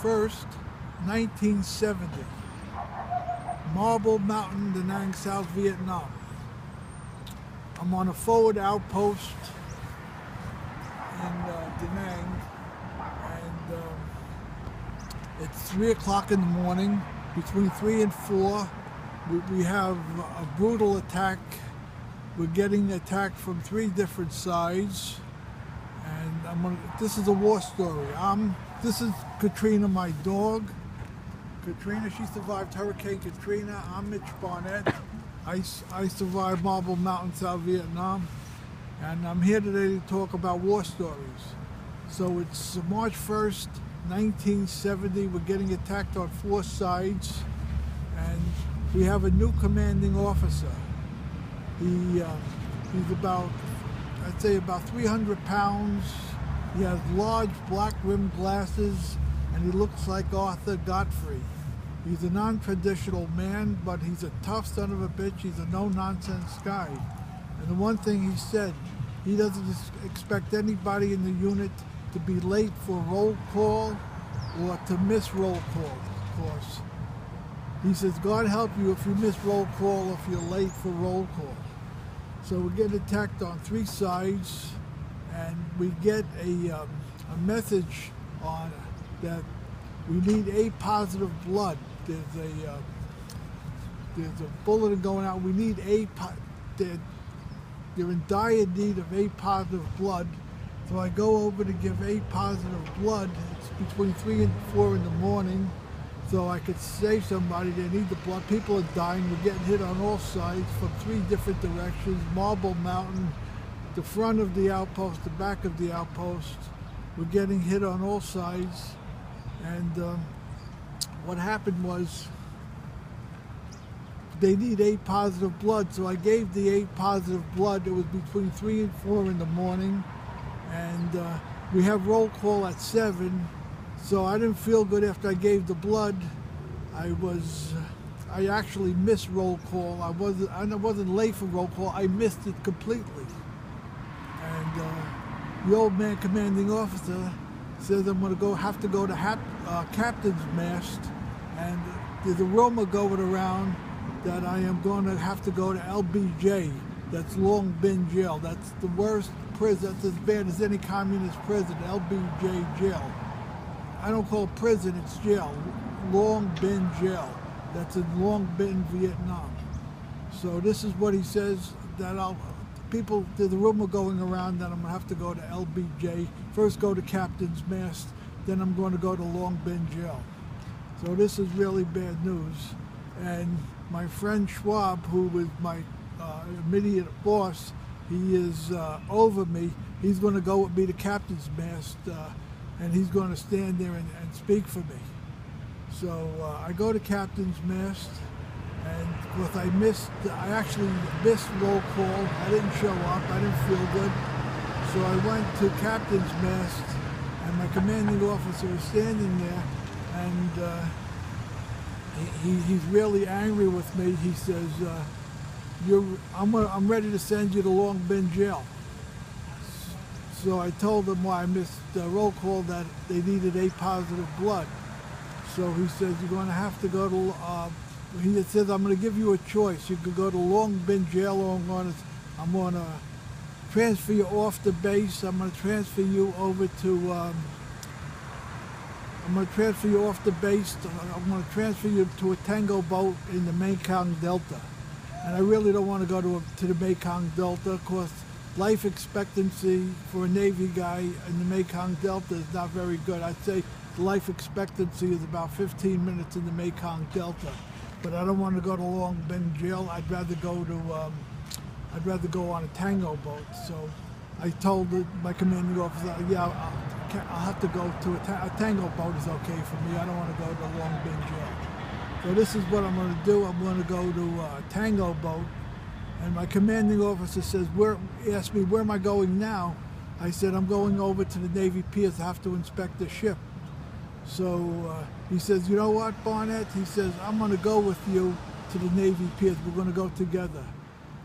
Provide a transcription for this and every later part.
1st, 1970. Marble Mountain, Da Nang, South Vietnam. I'm on a forward outpost in Da Nang, and it's 3 o'clock in the morning. Between 3 and 4, we have a brutal attack. We're getting attacked from 3 different sides, and this is a war story. This is Katrina, my dog. Katrina, she survived Hurricane Katrina. I'm Mitch Barnett. I survived Marble Mountain, South Vietnam, and I'm here today to talk about war stories. So it's March 1st, 1970. We're getting attacked on 4 sides, and we have a new commanding officer. He's about, I'd say about 300 pounds. He has large black rimmed glasses, and he looks like Arthur Godfrey. He's a non-traditional man, but he's a tough son of a bitch. He's a no-nonsense guy. And the one thing he said, he doesn't expect anybody in the unit to be late for roll call or to miss roll call, of course. He says, God help you if you miss roll call or if you're late for roll call. So we get attacked on 3 sides, and we get a message on that we need A positive blood. There's a bulletin going out. We need they're in dire need of A positive blood. So I go over to give A positive blood. It's between 3 and 4 in the morning, so I could save somebody. They need the blood. People are dying. We're getting hit on all sides from 3 different directions. Marble Mountain, the front of the outpost, the back of the outpost. We're getting hit on all sides. And what happened was they need A positive blood, so I gave the A positive blood. It was between 3 and 4 in the morning, and we have roll call at 7, so I didn't feel good after I gave the blood. I actually missed roll call. I wasn't late for roll call. I missed it completely. And the old man commanding officer says I'm going to have to go to captain's mast, and there's a rumor going around that I am going to have to go to LBJ. That's Long Bin Jail. That's the worst prison. That's as bad as any communist prison, LBJ jail. I don't call it prison, it's jail. Long Bin Jail. That's in Long Bin, Vietnam. So this is what he says, that there's a rumor going around that I'm going to have to go to LBJ. First go to captain's mast, then I'm going to go to Long Bin Jail. So this is really bad news. And my friend Schwab, who was my immediate boss, he is over me. He's going to go with me to captain's mast, and he's going to stand there and speak for me. So I go to captain's mast, and of course I actually missed roll call. I didn't show up. I didn't feel good. So I went to captain's mast, and my commanding officer is standing there, and he's really angry with me. He says, I'm ready to send you to Long Bin Jail. So I told him why I missed roll call, that they needed A positive blood. So he says, you're going to have to go to, he says, I'm going to give you a choice. You could go to Long Bin Jail, or I'm going to transfer you off the base. I'm going to transfer you over to, I'm going to transfer you off the base. I'm going to transfer you to a tango boat in the Mekong Delta. And I really don't want to go to the Mekong Delta. Of course, life expectancy for a Navy guy in the Mekong Delta is not very good. I'd say the life expectancy is about 15 minutes in the Mekong Delta. But I don't want to go to Long Bin Jail. I'd rather go on a tango boat. So I told my commanding officer, yeah, I'll have to go to a tango boat is okay for me. I don't want to go to Long Bin Jail. So this is what I'm going to do. I'm going to go to a tango boat. And my commanding officer says, he asked me, where am I going now? I said, I'm going over to the Navy piers. I have to inspect the ship. So he says, you know what, Barnett? He says, I'm going to go with you to the Navy piers. We're going to go together.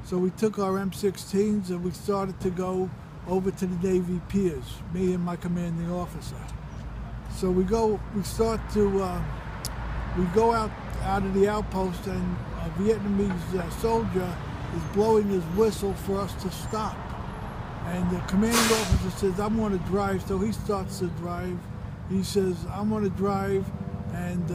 So we took our M16s and we started to go over to the Navy piers, me and my commanding officer. So we go out of the outpost, and a Vietnamese soldier is blowing his whistle for us to stop. And the commanding officer says, "I'm going to drive," so he starts to drive. He says, "I'm going to drive," and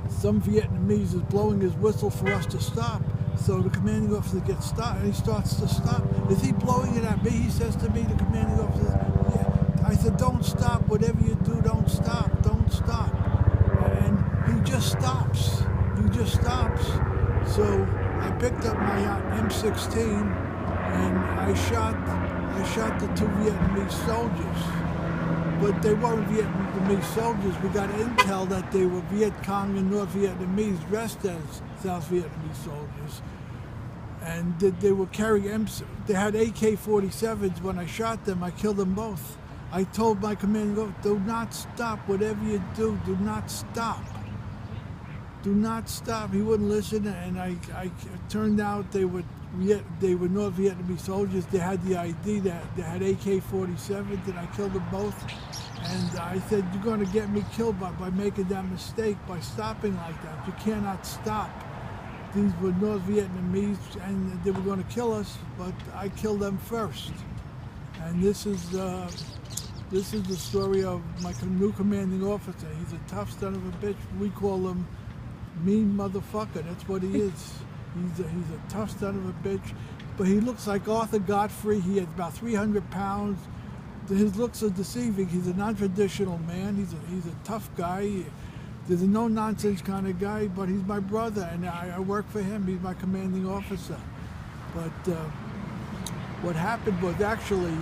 some Vietnamese is blowing his whistle for us to stop. So the commanding officer gets stopped, and he starts to stop. Is he blowing it at me? He says to me, the commanding officer, "Yeah." I said, "Don't stop. Whatever you do, don't stop. Don't stop." And he just stops. He just stops. So I picked up my M16 and I shot the two Vietnamese soldiers. But they weren't Vietnamese soldiers. We got intel that they were Viet Cong and North Vietnamese dressed as South Vietnamese soldiers. And they were carrying they had AK-47s. When I shot them, I killed them both. I told my commanding officer, "Do not stop. Whatever you do, do not stop. Do not stop." He wouldn't listen, and I turned out they were North Vietnamese soldiers. They had the ID that they had AK-47s, and I killed them both. And I said, "You're going to get me killed by making that mistake, by stopping like that. You cannot stop." These were North Vietnamese, and they were going to kill us, but I killed them first. And this is the story of my new commanding officer. He's a tough son of a bitch. We call him mean motherfucker. That's what he is. He's a tough son of a bitch. But he looks like Arthur Godfrey. He has about 300 pounds. His looks are deceiving. He's a non-traditional man. He's a tough guy. He's a no-nonsense kind of guy, but he's my brother, and I work for him. He's my commanding officer. But what happened was actually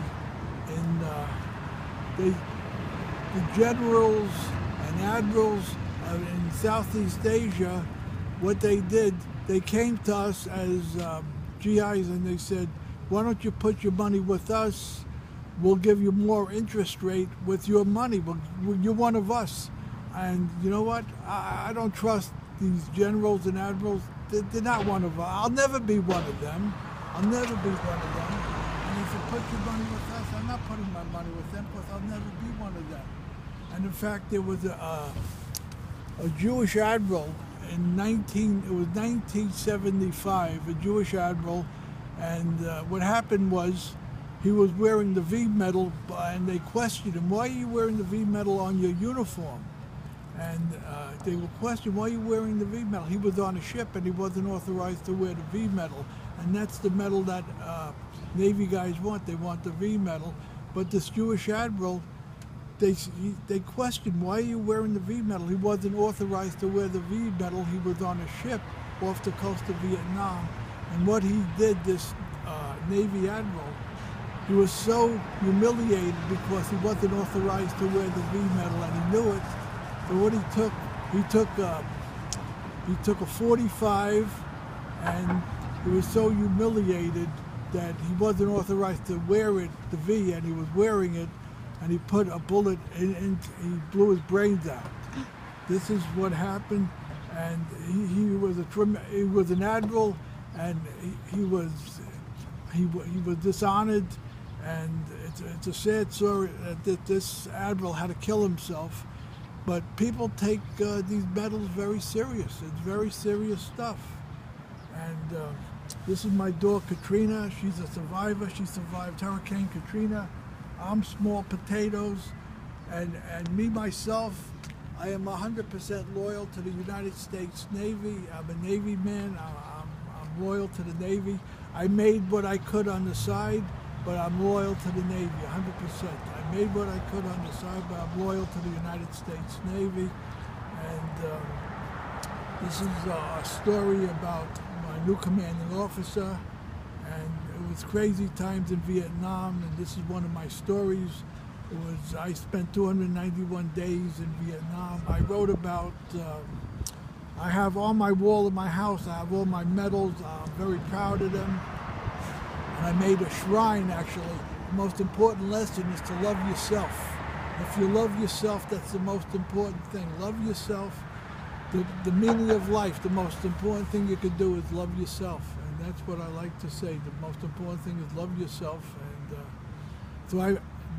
the generals and admirals in Southeast Asia, what they did, they came to us as GIs and they said, "Why don't you put your money with us? We'll give you more interest rate with your money. You're one of us." And you know what? I don't trust these generals and admirals. They're not one of us. I'll never be one of them. I'll never be one of them. And if you put your money with us, I'm not putting my money with them because I'll never be one of them. And in fact, there was a Jewish admiral in 1975, a Jewish admiral, and what happened was he was wearing the V medal, and they questioned him, "Why are you wearing the V medal on your uniform?" And they were questioned, "Why are you wearing the V medal?" He was on a ship and he wasn't authorized to wear the V medal, and that's the medal that Navy guys want. They want the V medal. But this Jewish admiral, they questioned, "Why are you wearing the V medal?" He wasn't authorized to wear the V medal. He was on a ship off the coast of Vietnam. And what he did, this Navy admiral, he was so humiliated because he wasn't authorized to wear the V medal, and he knew it. So what he took a 45, and he was so humiliated that he wasn't authorized to wear it, the V, and he was wearing it, and he put a bullet in, and he blew his brains out. This is what happened, and he was an admiral, and he was dishonored, and it's a sad story that this admiral had to kill himself. But people take these medals very serious. It's very serious stuff. And this is my dog, Katrina. She's a survivor. She survived Hurricane Katrina. I'm Small Potatoes. And me, myself, I am 100% loyal to the United States Navy. I'm a Navy man. I'm loyal to the Navy. I made what I could on the side, but I'm loyal to the Navy, 100%. I made what I could on the side, but I'm loyal to the United States Navy. And this is a story about my new commanding officer. And it was crazy times in Vietnam, and this is one of my stories. I spent 291 days in Vietnam. I wrote about, I have on my wall in my house, I have all my medals. I'm very proud of them. And I made a shrine, actually. The most important lesson is to love yourself. If you love yourself, that's the most important thing. Love yourself. The meaning of life, the most important thing you can do is love yourself. And that's what I like to say. The most important thing is love yourself. And so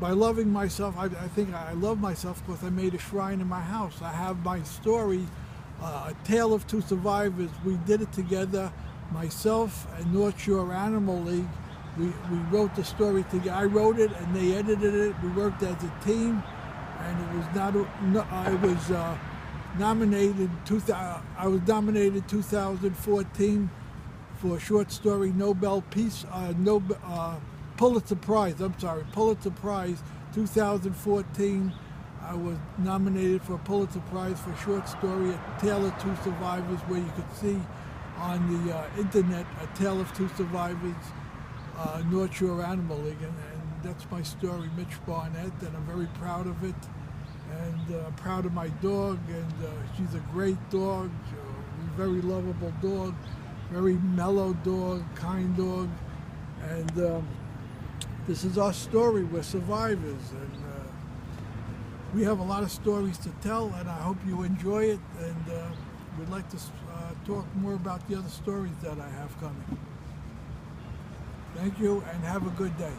by loving myself, I think I love myself because I made a shrine in my house. I have my story, A Tale of Two Survivors. We did it together, myself and North Shore Animal League. We wrote the story together. I wrote it and they edited it. We worked as a team, and it was nominated 2014 for a short story Pulitzer Prize. Pulitzer Prize 2014. I was nominated for a Pulitzer Prize for a short story, A Tale of Two Survivors, where you could see on the internet A Tale of Two Survivors, North Shore Animal League, and that's my story, Mitch Barnett, and I'm very proud of it. And I'm proud of my dog, and she's a great dog, a very lovable dog, very mellow dog, kind dog, and this is our story. We're survivors, and we have a lot of stories to tell, and I hope you enjoy it, and we'd like to talk more about the other stories that I have coming. Thank you, and have a good day.